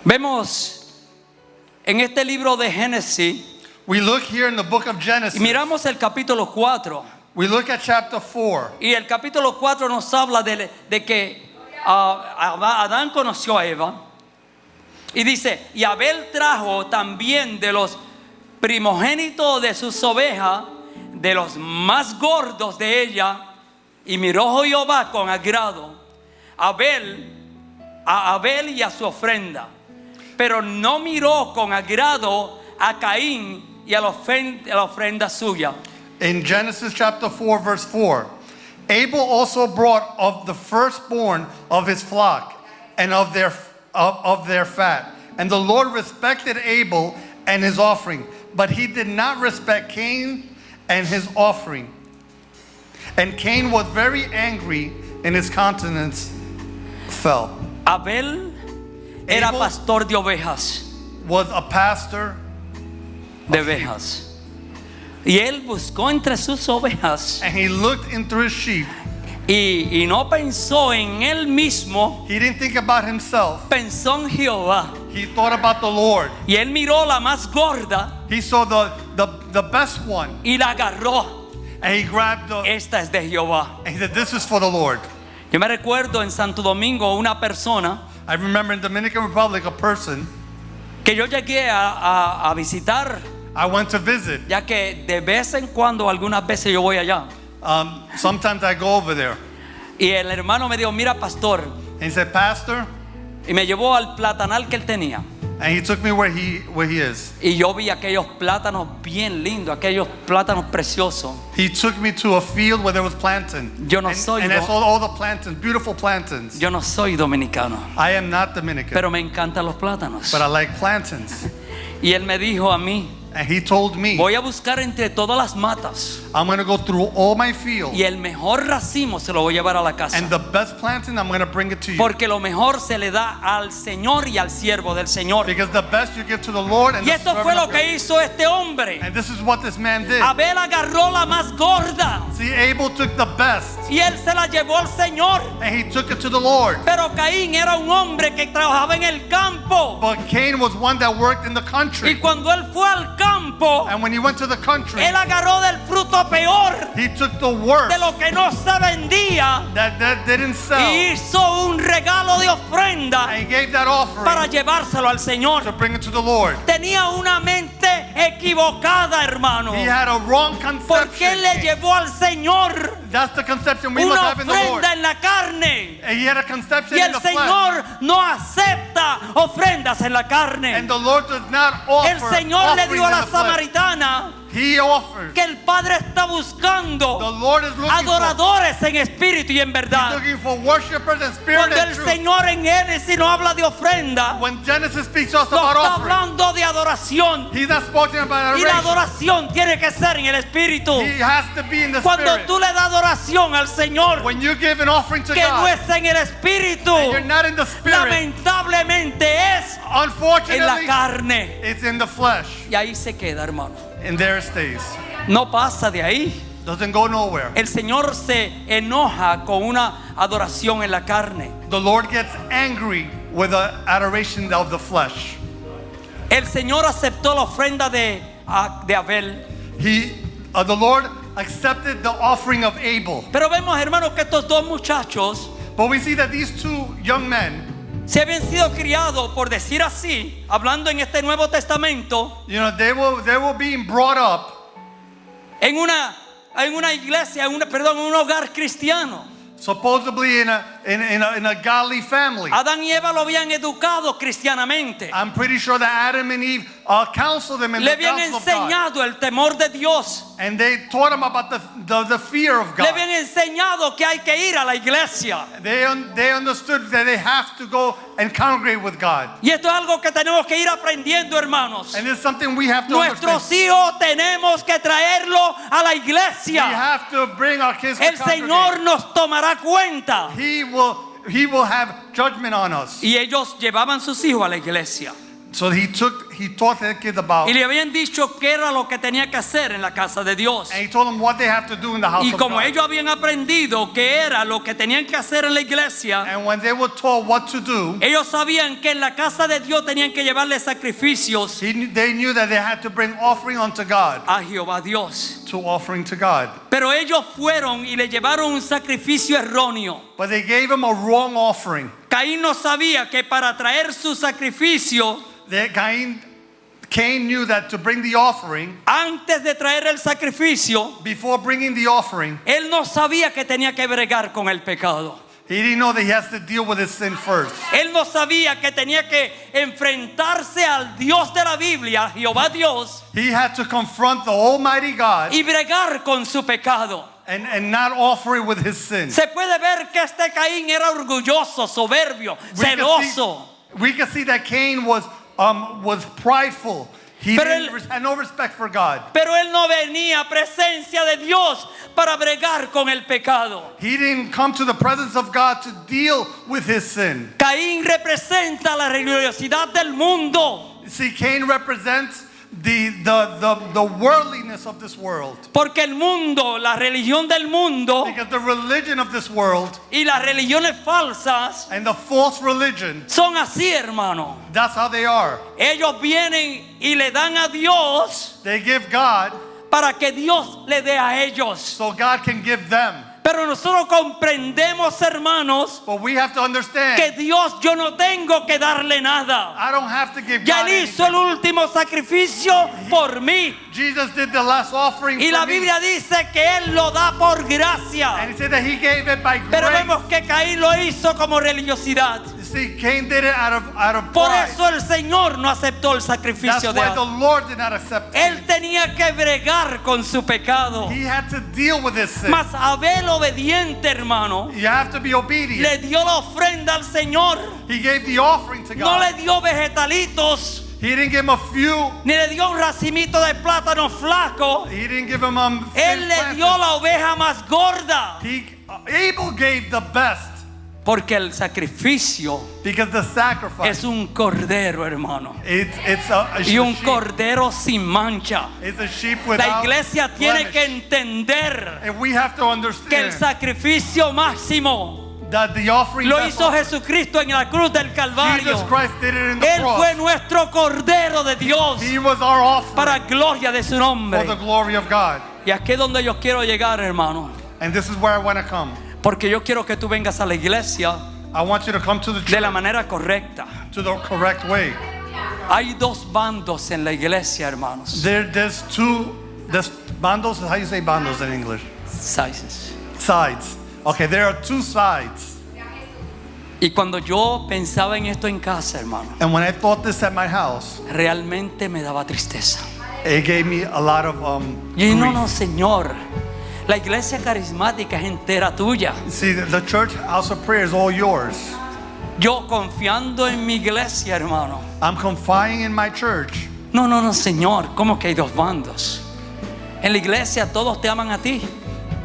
Vemos en este libro de Génesis, We look here in the book of y Genesis. miramos el capítulo 4. We look at chapter 4. Y el capítulo 4 nos habla de que Adán conoció a Eva. Y dice, y Abel trajo también de los primogénitos de sus ovejas, de los más gordos de ella, y miró Jehová con agrado a Abel y a su ofrenda, pero no miró con agrado a Caín y a la ofrenda suya. In Genesis chapter 4 verse 4, Abel also brought of the firstborn of his flock and of their fat. And the Lord respected Abel and his offering, but he did not respect Cain and his offering. And Cain was very angry, and his countenance fell. Abel era Abel pastor de ovejas, was a pastor de ovejas. Y él buscó entre sus ovejas and he looked into his sheep. y no pensó en él mismo, He didn't think about himself. pensó en Jehová. He thought about the Lord. Y él miró la más gorda He saw the best one, y la agarró. and he grabbed the, Esta es de Jehová. and he said, "This is for the Lord." Yo me recuerdo en Santo Domingo una persona I remember in Dominican Republic a person que yo llegué a visitar, I went to visit. ya que de vez en cuando, algunas veces yo voy allá. Sometimes I go over there. Y el hermano me dijo, mira pastor, And he said, "Pastor," y me llevó al platanal que él tenía. and he took me where he is. Y yo vi aquellos plátanos bien lindos, aquellos plátanos preciosos. He took me to a field where there was plantain. Yo no and, soy and I do- saw all the plantains, beautiful plantains. Yo no soy dominicano, I am not Dominican, pero me encantan los plátanos. but I like plantains. Y él me dijo a mí, And he told me, voy a buscar entre todas las matas I'm going to go through all my field, y el mejor racimo se lo voy a llevar a la casa. and the best plantain, I'm going to bring it to you. Porque lo mejor se le da al Señor y al siervo del Señor. Because the best you give to the Lord, and Y the esto fue servant lo of que God. hizo este hombre. And this is what this man did. Abel agarró la más gorda See, Abel took the best, y él se la llevó al Señor. and he took it to the Lord. Pero Caín era un hombre que trabajaba en el campo. But Cain was one that worked in the Y country. cuando él fue al campo, And when he went to the country, él agarró del fruto peor, he took the worst de lo que no se vendía, that didn't sell, y hizo un regalo de ofrenda and he gave that para offering llevárselo al to Señor. bring it to the Lord. Tenía una mente equivocada, hermano. He had a wrong Porque él le conception. llevó al Señor That's the conception we must una have in the Lord. ofrenda en la carne. And he had a conception Y in el the flesh. Señor no acepta ofrendas en la carne. And the Lord does not El offer Señor le offerings dijo a in la the flesh. samaritana He offers. que el Padre está The buscando Lord is looking for, adoradores en espíritu y en verdad. looking for worshipers in spirit Cuando and el truth. Señor en Génesis no habla de ofrenda, When Genesis speaks to us no about está offering, hablando de adoración. he's not speaking about Y la adoration. adoración tiene que ser en el espíritu. He has to be in the Cuando spirit. tú le das adoración al Señor When you give an offering to que no God, es en el espíritu, and you're not in the spirit, lamentablemente es en la unfortunately, carne. it's in the flesh. Y ahí se queda, hermano. And there it stays. No pasa de ahí. Doesn't go nowhere. El Señor se enoja con una adoración en la carne. The Lord gets angry with the adoration of the flesh. El Señor aceptó la ofrenda de Abel. The Lord accepted the offering of Abel. Pero vemos, hermanos, que estos dos muchachos But we see that these two young men, se habían sido criados, por decir así, hablando en este Nuevo Testamento, you know, they were being brought up en una iglesia, en un hogar cristiano. supposedly in a godly family. Adán y Eva lo habían educado cristianamente. I'm pretty sure that Adam and Eve counseled them in Le the habían counsel of God. enseñado el temor de Dios. And they taught them about the fear of Le God. habían enseñado que hay que ir a la iglesia. They understood that they have to go and congregate with God. Y esto es algo que tenemos que ir aprendiendo, hermanos. And it's something we have to Nuestros understand. hijos tenemos que traerlo a la We iglesia. have to bring our kids to El Señor congregate. nos tomará cuenta. He will have judgment on us. Y ellos llevaban sus hijos a la iglesia. So he took he taught the kids about. Y le habían dicho qué era lo que tenía que hacer en la casa de Dios. And he told them what they have to do in the house Y of como God. ellos habían aprendido qué era lo que tenían que hacer en la iglesia, And when they were told what to do, ellos sabían que en la casa de Dios tenían que llevarle sacrificios they knew that they had to bring offering unto God, a Jehová Dios. to offering to God. Pero ellos fueron y le llevaron un sacrificio erróneo. But they gave him a wrong offering. Caín no sabía que para traer su sacrificio, Cain knew that to bring the offering, antes de traer el sacrificio, before bringing the offering, él no sabía que tenía que bregar con el pecado. he didn't know that he has to deal with his sin first. Él no sabía que tenía que enfrentarse al Dios de la Biblia, Jehová Dios, He had to confront the Almighty God y bregar con su pecado. and not offer it with his sin. Se puede ver que este Caín era orgulloso, soberbio, celoso. We can see that Cain was prideful. He had no respect for God. Pero él no venía a presencia de Dios para bregar con el pecado. He didn't come to the presence of God to deal with his sin. Caín representa la religiosidad del mundo. See, Cain represents the worldliness of this world. Porque el mundo, la religión del mundo Because the religion of this world y las religiones falsas and the false religion, son así, hermano. that's how they are. Ellos vienen y le dan a Dios They give God para que Dios le dé a ellos. so God can give them. Pero nosotros comprendemos, hermanos, But we have to understand, que Dios yo no tengo que darle nada. I don't have to give Ya God él hizo el anything. último sacrificio por mí. Jesus did the last offering Y for la me. Biblia dice que él lo da por And gracia. he said that he gave it by Pero grace. vemos que Caín lo hizo como religiosidad. You see, Cain did it out of Por pride. eso el Señor no aceptó el That's sacrificio de why the Abel. Lord did not accept it. Él tenía que bregar con su pecado. He had to deal with his sin. Mas Abel, obediente, hermano, You have to be obedient. le dio la ofrenda al Señor. He gave the offering to No God. le dio vegetalitos, He didn't give him a few. ni le dio un racimito de plátano flaco. He didn't give him Él le dio la oveja más gorda. Abel gave the best Porque el sacrificio because the sacrifice es un cordero, hermano. it's a Y un sheep. cordero sin mancha. It's a sheep La without iglesia tiene blemish. que entender And we have to que el understand sacrificio máximo that the offering lo that hizo Jesucristo en la cruz del Calvario. Jesus Christ did it in the Él fue cross. nuestro cordero de Dios He was our offering para gloria de su nombre. for the glory of God. Y aquí es donde yo quiero llegar, hermano. And this is where I want to come. Porque yo quiero que tú vengas a la iglesia I want you to come to the de la church manera correcta. to the correct way. Hay dos bandos en la iglesia, hermanos. There's bandos. How you say bandos in English? Sizes. Sides. Okay, there are two sides. Y cuando yo pensaba en esto en casa, hermano, And when I thought this at my house, realmente me daba tristeza. it gave me a lot of Y no, grief. no, Señor. La iglesia carismática es entera tuya. See, the church house of prayer is all yours. Yo confiando en mi iglesia, hermano. I'm confiding in my church. No, no, no, Señor. ¿Cómo que hay dos bandos? En la iglesia todos te aman a ti.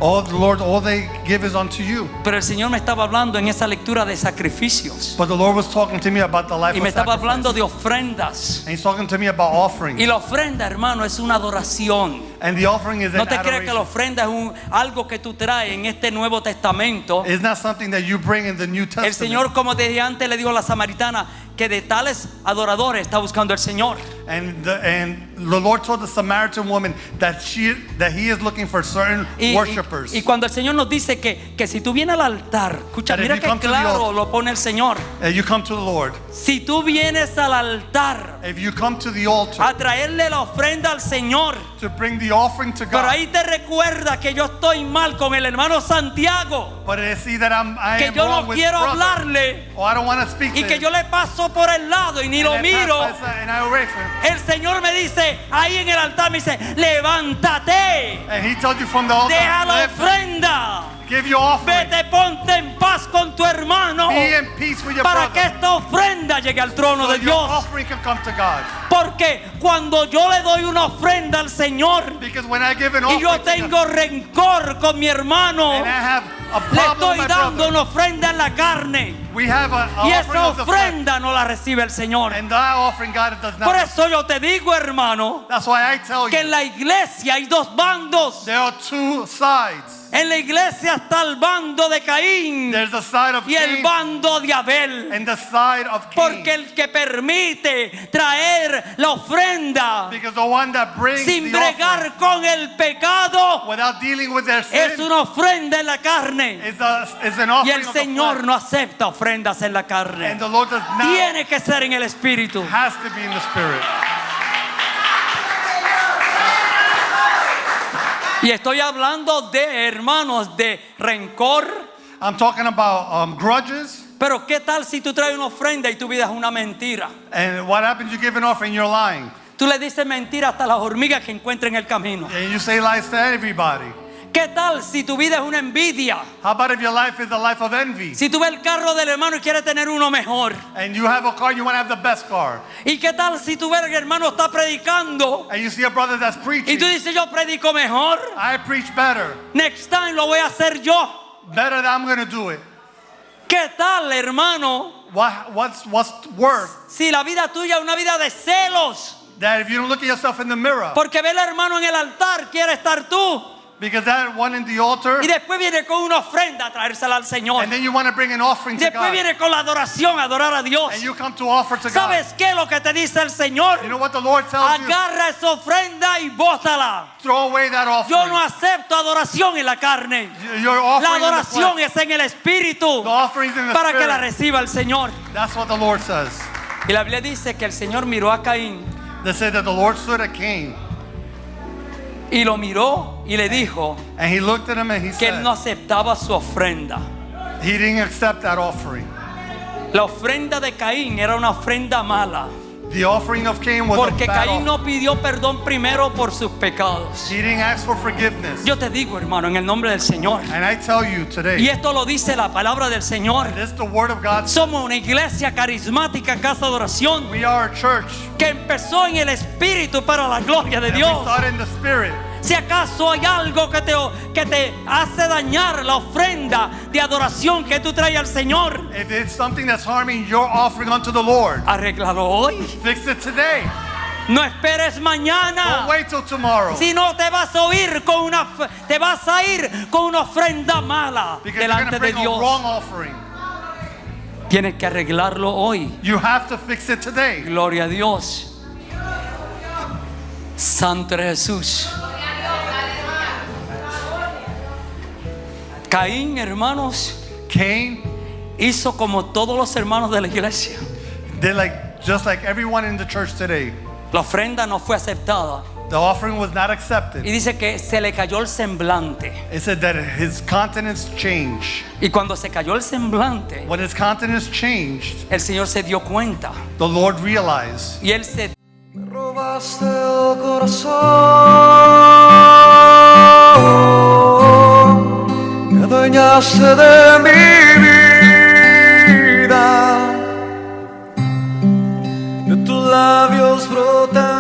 Oh, the Lord, all they give is unto you. Pero el Señor me estaba hablando en esa lectura de sacrificios. But the Lord was talking to me about the life Y me of estaba sacrifice. hablando de ofrendas. And He's talking to me about offerings. Y la ofrenda, hermano, es una adoración. And the offering is No an te creas que la adoration. ofrenda es algo que tú traes en este Nuevo Testamento. It's not something that you bring in the New El Testament. Señor, como desde antes le dijo a la samaritana, que de tales adoradores está buscando el Señor. And the Lord told the Samaritan woman that He is looking for certain worshipers. Y cuando el Señor nos dice que si tú vienes al altar, escucha, That if mira you que come to the claro altar- lo pone el Señor. You come to the Lord. Si tú vienes al altar If you come to the altar a traerle la ofrenda al Señor, to bring the offering to pero God, ahí te recuerda que yo estoy mal con el hermano Santiago, but I see that I que am yo wrong no with quiero brother. hablarle Oh, I don't want to speak y to que him. yo le paso por el lado y ni And lo I pass miro. by side and I away from him. El Señor me dice, ahí en el altar me dice, levántate, And He tells you from the altar, deja la "Lift, ofrenda, give your offering. vete, ponte en paz con tu hermano, Be in peace with your para que brother. esta ofrenda llegue al trono So de your Dios. offering can come to God. Porque cuando yo le doy una ofrenda al Señor Because when I give an y offering yo to God, tengo rencor con mi hermano, and I have a Le problem estoy with my dando brother. una ofrenda en la carne. We have a Y offering esa of the flesh, ofrenda no la recibe el Señor. and that offering God does Por not. eso yo te digo, hermano, That's why I tell que en you, la iglesia hay dos bandos. there are two sides. En la iglesia está el bando de Caín There's the side of y el Cain bando de Abel. and the side of Cain. Porque el que permite traer la ofrenda Because the one that brings sin the offering bregar con el pecado without dealing with their es sin una ofrenda en la carne. is an Y offering el of the Señor flesh. no acepta ofrendas en la carne. And the Lord does not, Tiene que ser en el espíritu. has to be in the spirit. Y estoy hablando de hermanos de rencor. I'm talking about grudges. Pero ¿qué tal si tú traes una ofrenda y tu vida es una mentira? And what happens? You give an offering, you're lying. Tú le dices mentira hasta las hormigas que encuentren en el camino. And you say lies to everybody. ¿Qué tal si tu vida es una envidia? How about if your life is a life of envy? Si tú ves el carro del hermano y quieres tener uno mejor. And you have a car, you want to have the best car. ¿Y qué tal si tú ves que el hermano está predicando And you see a brother that's y preaching. tú dices yo predico mejor? I preach better. Next time lo voy a hacer yo. Better than I'm going to do it. ¿Qué tal, hermano? What's worse Si la vida tuya es una vida de celos. that if you don't look at yourself in the mirror, Porque ve al hermano en el altar, quiere estar tú. because that one in the altar, Y después viene con una ofrenda a traérsela al Señor. and then you want to bring an offering Y to después God, viene con la adoración, a adorar a Dios. and you come to offer to God. ¿Sabes qué es lo que te dice el Señor? You know what the Lord tells you? Agarra esa ofrenda y bótala. Throw away that Yo offering. no acepto adoración en la carne. Your La offering in the adoración flesh. es en el Espíritu The offering is in the para que la spirit. reciba el Señor. That's what the Lord says. Y la Biblia dice que el Señor miró a Caín They said that the Lord stood at Cain, y lo miró y le dijo and he looked at him and he que él said no aceptaba su ofrenda. he didn't accept that offering. La ofrenda de Caín era una ofrenda mala. The offering of Cain was Porque a bad Caín offering. no pidió perdón primero por sus pecados. He didn't ask for forgiveness. Yo te digo, hermano, en el nombre del Señor. And I tell you Y today, esto lo dice la palabra del Señor. this is the word of God. Somos una iglesia carismática, casa de oración, We are a church. que empezó en el Espíritu para la gloria de And we Dios. started in the spirit. Si acaso hay algo que te hace dañar la ofrenda de adoración que tú traes al Señor, If it's something that's harming your offering unto the Lord, arréglalo hoy. fix it today. No esperes Don't mañana. wait till tomorrow. Si no te vas a ir te vas a ir con una ofrenda mala Because you're going delante to de bring a Dios. wrong offering. Tienes que arreglarlo hoy. You have to fix it today. Gloria a Dios. Santo eres Jesús. Caín, hermanos, Cain hizo como todos los hermanos de la iglesia. did just like everyone in the church today. La ofrenda no fue aceptada. The offering was not Y accepted. dice que se le cayó el semblante. It said that his countenance changed. Y cuando se cayó el semblante, When his countenance changed, el Señor se dio cuenta. the Lord realized. Y él se Me robaste el corazón, te adueñaste de mi vida, de tus labios brotan